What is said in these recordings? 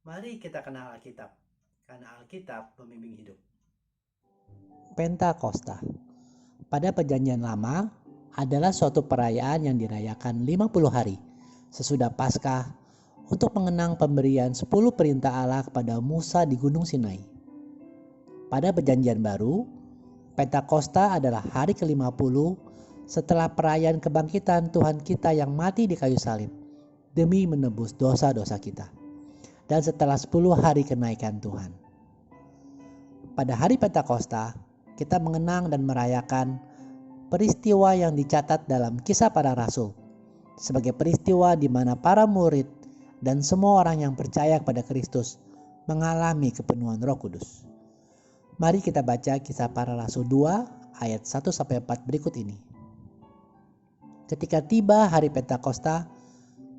Mari kita kenal Alkitab, karena Alkitab pembimbing hidup. Pentakosta pada Perjanjian Lama adalah suatu perayaan yang dirayakan 50 hari sesudah Paskah untuk mengenang pemberian 10 perintah Allah kepada Musa di Gunung Sinai. Pada Perjanjian Baru, Pentakosta adalah hari ke-50 setelah perayaan kebangkitan Tuhan kita yang mati di kayu salib demi menebus dosa-dosa kita, dan setelah 10 hari kenaikan Tuhan. Pada hari Pentakosta, kita mengenang dan merayakan peristiwa yang dicatat dalam Kisah Para Rasul sebagai peristiwa di mana para murid dan semua orang yang percaya kepada Kristus mengalami kepenuhan Roh Kudus. Mari kita baca Kisah Para Rasul 2 ayat 1-4 berikut ini. Ketika tiba hari Pentakosta,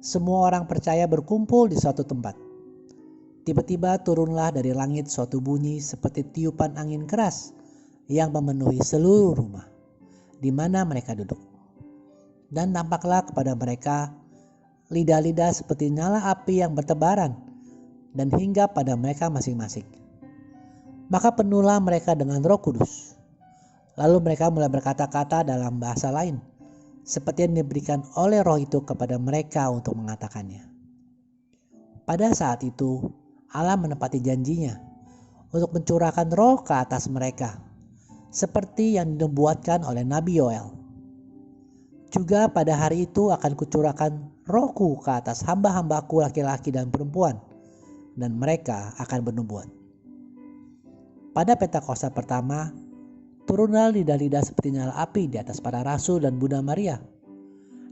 semua orang percaya berkumpul di suatu tempat. Tiba-tiba turunlah dari langit suatu bunyi seperti tiupan angin keras yang memenuhi seluruh rumah di mana mereka duduk. Dan tampaklah kepada mereka lidah-lidah seperti nyala api yang bertebaran dan hinggap pada mereka masing-masing. Maka penuhlah mereka dengan Roh Kudus. Lalu mereka mulai berkata-kata dalam bahasa lain, seperti yang diberikan oleh Roh itu kepada mereka untuk mengatakannya. Pada saat itu, Allah menepati janjinya untuk mencurahkan Roh ke atas mereka, seperti yang dinubuatkan oleh Nabi Yoel. Juga pada hari itu akan kucurahkan Rohku ke atas hamba-hambaku laki-laki dan perempuan, dan mereka akan bernubuat. Pada Pentakosta pertama, turunlah lidah-lidah seperti nyala api di atas para rasul dan Bunda Maria,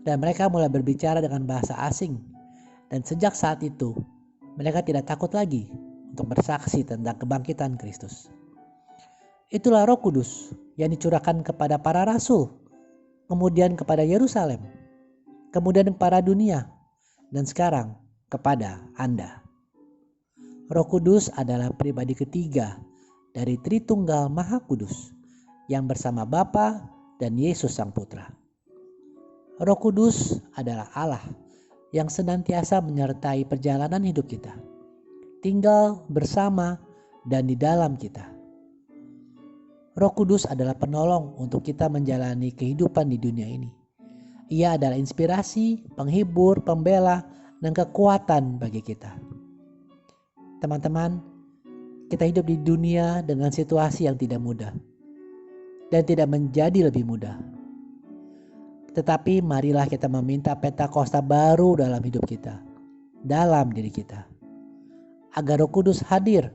dan mereka mulai berbicara dengan bahasa asing, dan sejak saat itu mereka tidak takut lagi untuk bersaksi tentang kebangkitan Kristus. Itulah Roh Kudus yang dicurahkan kepada para rasul, kemudian kepada Yerusalem, kemudian kepada dunia, dan sekarang kepada Anda. Roh Kudus adalah pribadi ketiga dari Tritunggal Maha Kudus yang bersama Bapa dan Yesus Sang Putra. Roh Kudus adalah Allah yang senantiasa menyertai perjalanan hidup kita, tinggal bersama dan di dalam kita. Roh Kudus adalah penolong untuk kita menjalani kehidupan di dunia ini. Ia adalah inspirasi, penghibur, pembela, dan kekuatan bagi kita. Teman-teman, kita hidup di dunia dengan situasi yang tidak mudah dan tidak menjadi lebih mudah. Tetapi marilah kita meminta Pentakosta baru dalam hidup kita, dalam diri kita, agar Roh Kudus hadir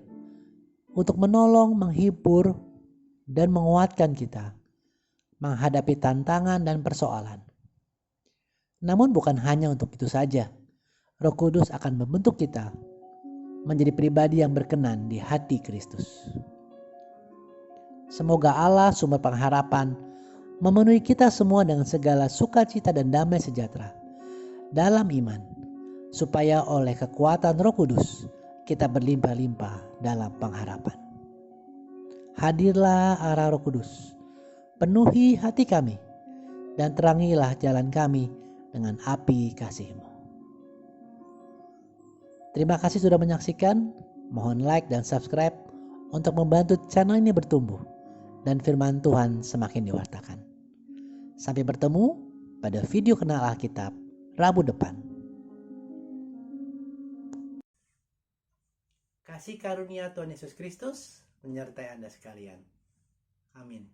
untuk menolong, menghibur, dan menguatkan kita menghadapi tantangan dan persoalan. Namun bukan hanya untuk itu saja, Roh Kudus akan membentuk kita menjadi pribadi yang berkenan di hati Kristus. Semoga Allah sumber pengharapan memenuhi kita semua dengan segala sukacita dan damai sejahtera dalam iman, supaya oleh kekuatan Roh Kudus kita berlimpah-limpah dalam pengharapan. Hadirlah arah Roh Kudus, penuhi hati kami, dan terangilah jalan kami dengan api kasih-Mu. Terima kasih sudah menyaksikan. Mohon like dan subscribe untuk membantu channel ini bertumbuh dan firman Tuhan semakin diwartakan. Sampai bertemu pada video Kenal Alkitab Rabu depan. Kasih karunia Tuhan Yesus Kristus menyertai Anda sekalian. Amin.